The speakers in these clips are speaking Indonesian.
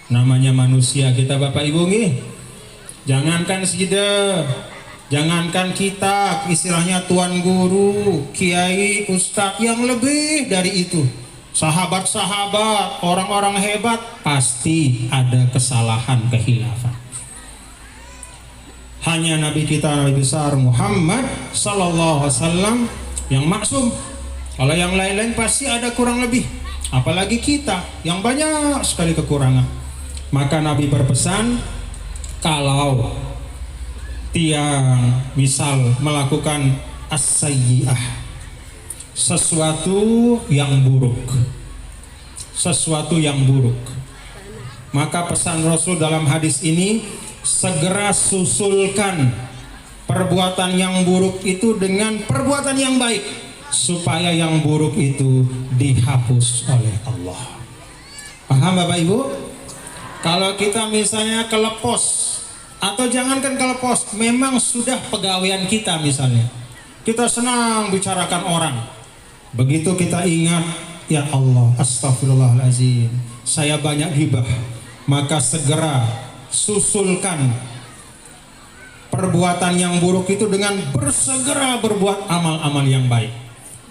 Namanya manusia kita Bapak Ibu nggih. Jangankan sida, jangankan kita, istilahnya tuan guru, kiai, ustadz, yang lebih dari itu, sahabat-sahabat, orang-orang hebat, pasti ada kesalahan, kehilafan. Hanya Nabi kita, Nabi besar Muhammad sallallahu alaihi wasallam yang maksum. Kalau yang lain-lain pasti ada kurang lebih, apalagi kita yang banyak sekali kekurangan. Maka Nabi berpesan, kalau tiang misal melakukan as-sayyi'ah, sesuatu yang buruk, maka pesan Rasul dalam hadis ini, segera susulkan perbuatan yang buruk itu dengan perbuatan yang baik, supaya yang buruk itu dihapus oleh Allah. Paham Bapak Ibu? Kalau kita misalnya kelepos, atau jangankan kelepos, memang sudah pegawaian kita, misalnya kita senang bicarakan orang, begitu kita ingat, ya Allah, astagfirullahaladzim, saya banyak ghibah, maka segera susulkan perbuatan yang buruk itu dengan bersegera berbuat amal-amal yang baik.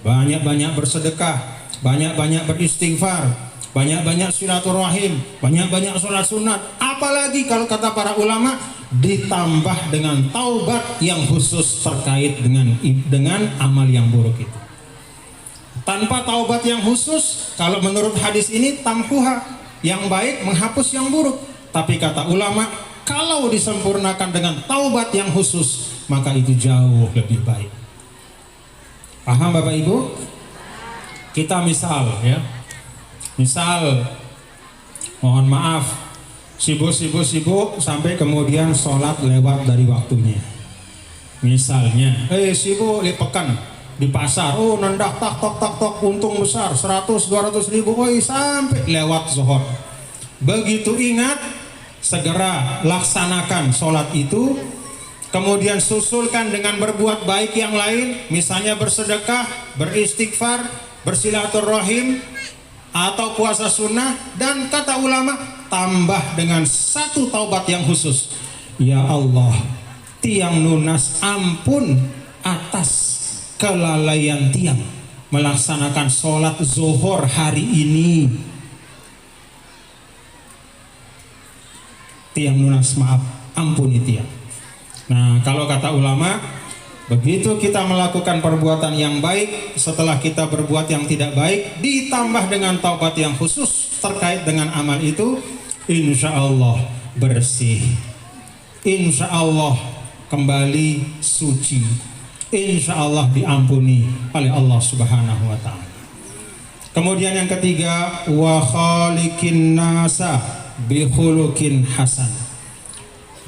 Banyak-banyak bersedekah, banyak-banyak beristighfar, banyak-banyak silaturahim, banyak-banyak sholat sunat. Apalagi kalau kata para ulama, ditambah dengan taubat yang khusus terkait dengan amal yang buruk itu. Tanpa taubat yang khusus, kalau menurut hadis ini, tampuha, yang baik menghapus yang buruk. Tapi kata ulama, kalau disempurnakan dengan taubat yang khusus, maka itu jauh lebih baik. Paham Bapak Ibu? Kita misal ya, mohon maaf, sibuk sampai kemudian sholat lewat dari waktunya. Misalnya, sibuk lipekan di pasar, nendak tok, untung besar 100-200 ribu, sampai lewat zuhur. Begitu ingat, segera laksanakan sholat itu, kemudian susulkan dengan berbuat baik yang lain, misalnya bersedekah, beristighfar, bersilaturahim, atau puasa sunnah, dan kata ulama, tambah dengan satu taubat yang khusus. Ya Allah, tiang lunas ampun atas kelalaian tiang melaksanakan sholat zuhur hari ini. Tiang lunas, maaf, ampuni tiang. Nah, kalau kata ulama, begitu kita melakukan perbuatan yang baik, setelah kita berbuat yang tidak baik, ditambah dengan taubat yang khusus terkait dengan amal itu, insya Allah bersih, insya Allah kembali suci, insya Allah diampuni oleh Allah Subhanahu wa Ta'ala. Kemudian yang ketiga, wa khaliqin nasa bihulukin hasan,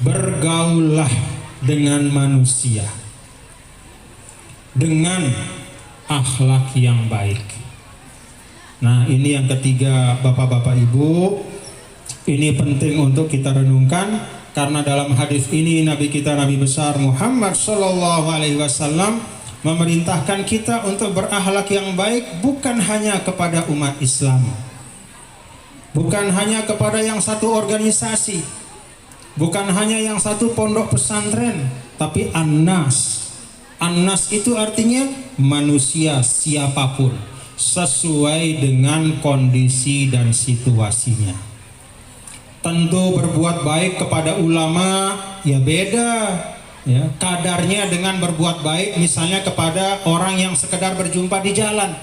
bergaullah dengan manusia dengan akhlak yang baik. Nah, ini yang ketiga Bapak-bapak Ibu, ini penting untuk kita renungkan, karena dalam hadis ini Nabi kita, Nabi besar Muhammad sallallahu alaihi wasallam memerintahkan kita untuk berakhlak yang baik, bukan hanya kepada umat Islam, bukan hanya kepada yang satu organisasi, bukan hanya yang satu pondok pesantren, tapi annas. Annas itu artinya manusia siapapun, sesuai dengan kondisi dan situasinya. Tentu berbuat baik kepada ulama ya beda ya kadarnya dengan berbuat baik misalnya kepada orang yang sekedar berjumpa di jalan.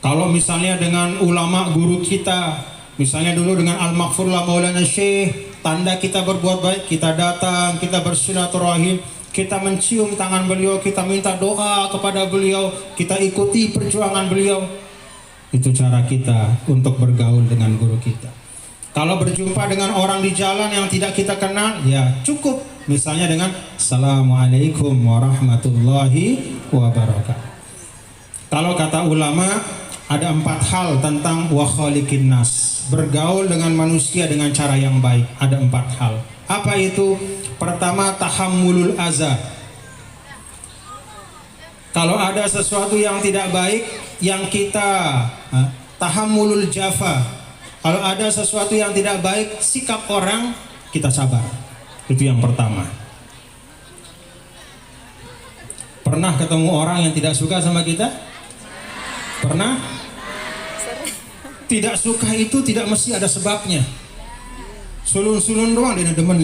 Kalau misalnya dengan ulama guru kita, misalnya dulu dengan Al-Maghfurlah Maulana Syekh, tanda kita berbuat baik, kita datang, kita bersilaturahim, kita mencium tangan beliau, kita minta doa kepada beliau, kita ikuti perjuangan beliau. Itu cara kita untuk bergaul dengan guru kita. Kalau berjumpa dengan orang di jalan yang tidak kita kenal, ya cukup misalnya dengan Assalamualaikum warahmatullahi wabarakatuh. Kalau kata ulama, ada 4 hal tentang wa khaliqin nas, bergaul dengan manusia dengan cara yang baik. Ada 4 hal. Apa itu? Pertama, tahammulul aza. Kalau ada sesuatu yang tidak baik, yang kita tahammulul jafa, Kalau ada sesuatu yang tidak baik, sikap orang, kita sabar. Itu yang pertama. Pernah ketemu orang yang tidak suka sama kita? Pernah? Tidak suka itu tidak mesti ada sebabnya. Sulun-sulun doang dia demen